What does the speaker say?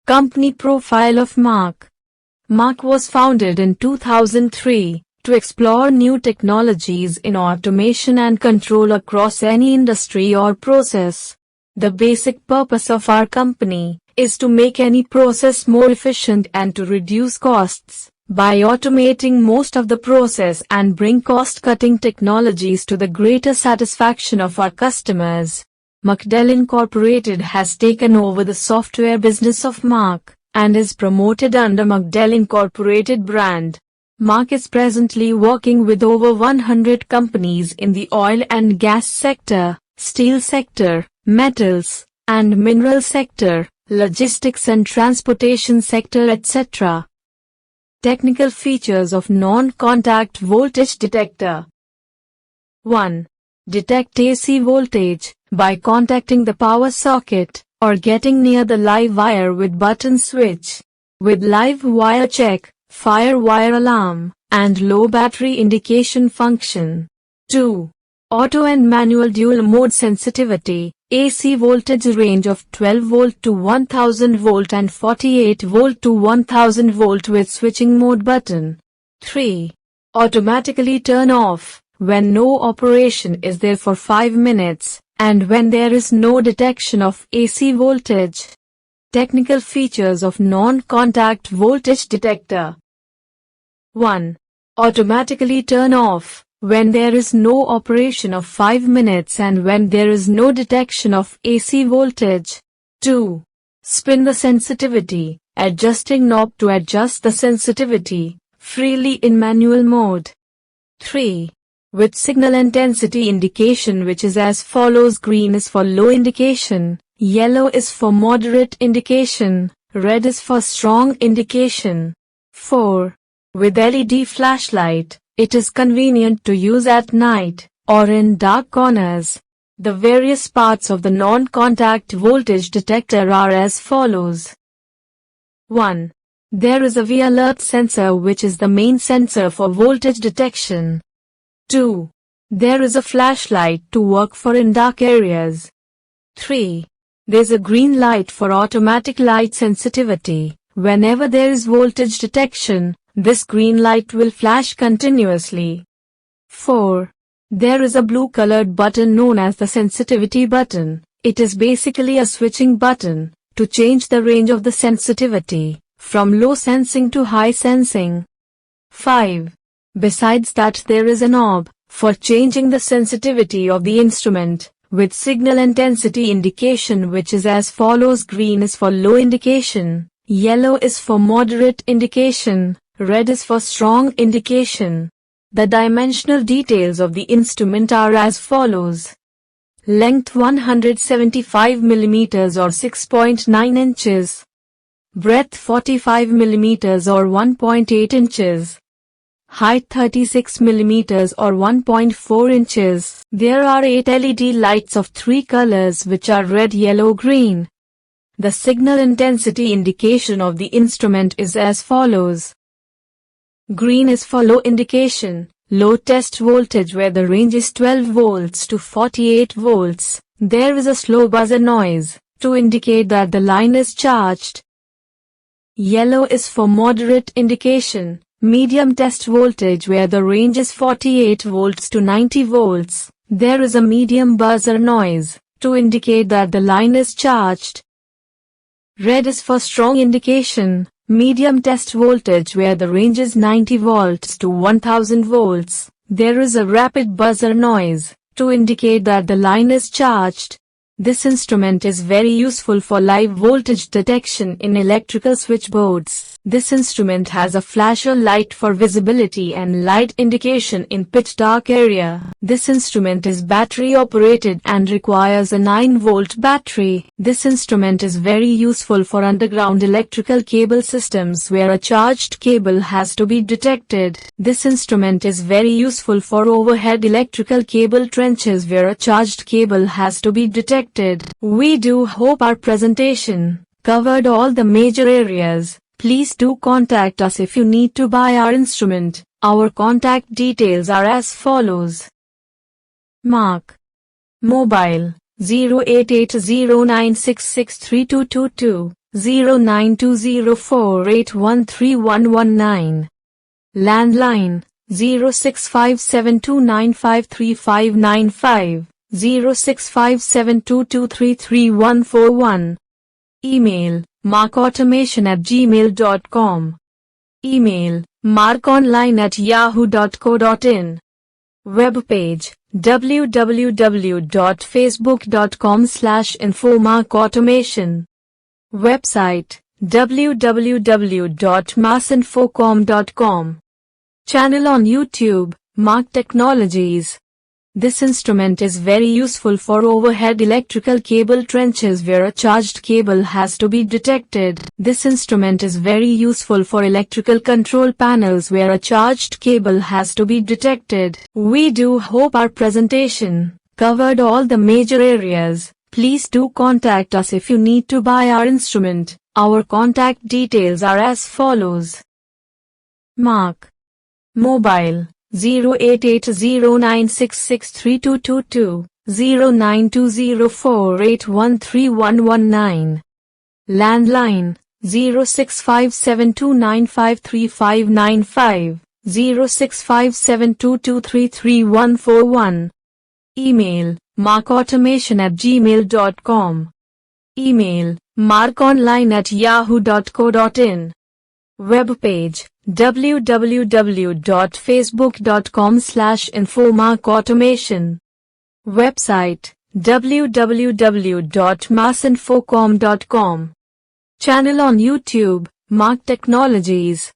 Company profile of Mark. Mark was founded in 2003 to explore new technologies in automation and control across any industry or process. The basic purpose of our company is to make any process more efficient and to reduce costs by automating most of the process and bring cost-cutting technologies to the greater satisfaction of our customers. Markdell Incorporated has taken over the software business of Mark and is promoted under Markdell Incorporated brand. Mark is presently working with over 100 companies in the oil and gas sector, steel sector, metals and mineral sector, logistics and transportation sector, etc. Technical features of non-contact voltage detector. 1. Detect AC voltage by contacting the power socket or getting near the live wire with button switch. With live wire check, fire wire alarm, and low battery indication function. 2. Auto and manual dual mode sensitivity, AC voltage range of 12 volt to 1000 volt and 48 volt to 1000 volt with switching mode button. 3. Automatically turn off when no operation is there for 5 minutes, and when there is no detection of AC voltage. Technical features of non-contact voltage detector. 1. Automatically turn off when there is no operation of 5 minutes and when there is no detection of AC voltage. 2. Spin the sensitivity, adjusting knob to adjust the sensitivity freely in manual mode. 3. With signal intensity indication, which is as follows: green is for low indication, yellow is for moderate indication, red is for strong indication. 4. With LED flashlight, it is convenient to use at night or in dark corners. The various parts of the non-contact voltage detector are as follows. 1. There is a V-alert sensor, which is the main sensor for voltage detection. 2. There is a flashlight to work for in dark areas. 3. There's a green light for automatic light sensitivity. Whenever there is voltage detection, this green light will flash continuously. 4. There is a blue colored button known as the sensitivity button. It is basically a switching button to change the range of the sensitivity from low sensing to high sensing. 5. Besides that, there is a knob for changing the sensitivity of the instrument with signal intensity indication, which is as follows: green is for low indication, yellow is for moderate indication, red is for strong indication. The dimensional details of the instrument are as follows. Length 175 mm or 6.9 inches. Breadth 45 mm or 1.8 inches. Height 36 mm or 1.4 inches. There are 8 LED lights of 3 colors, which are red, yellow, green. The signal intensity indication of the instrument is as follows. Green is for low indication, low test voltage where the range is 12 volts to 48 volts. There is a slow buzzer noise to indicate that the line is charged. Yellow is for moderate indication, medium test voltage where the range is 48 volts to 90 volts. There is a medium buzzer noise to indicate that the line is charged. Red is for strong indication, medium test voltage where the range is 90 volts to 1000 volts. There is a rapid buzzer noise to indicate that the line is charged. This instrument is very useful for live voltage detection in electrical switchboards. This instrument has a flasher light for visibility and light indication in pitch dark area. This instrument is battery operated and requires a 9-volt battery. This instrument is very useful for underground electrical cable systems where a charged cable has to be detected. This instrument is very useful for overhead electrical cable trenches where a charged cable has to be detected. We do hope our presentation covered all the major areas. Please do contact us if you need to buy our instrument. Our contact details are as follows. Mark. Mobile 088096632222, 092048131119. Landline 065729535595, 065722333141. Email markautomation@gmail.com. Email markonline@yahoo.co.in. Web page www.facebook.com/infomarkautomation. Website www.massinfocom.com. Channel on YouTube, Mark Technologies. This instrument is very useful for overhead electrical cable trenches where a charged cable has to be detected. This instrument is very useful for electrical control panels where a charged cable has to be detected. We do hope our presentation covered all the major areas. Please do contact us if you need to buy our instrument. Our contact details are as follows. Mark. Mobile 088096632222, 092048131119. Landline 065729535595, 065722333141. Email markautomation@gmail.com. Email markonline@yahoo.co.in. Web page www.facebook.com/infomarkautomation. Website www.massinfocom.com. Channel on YouTube, Mark Technologies.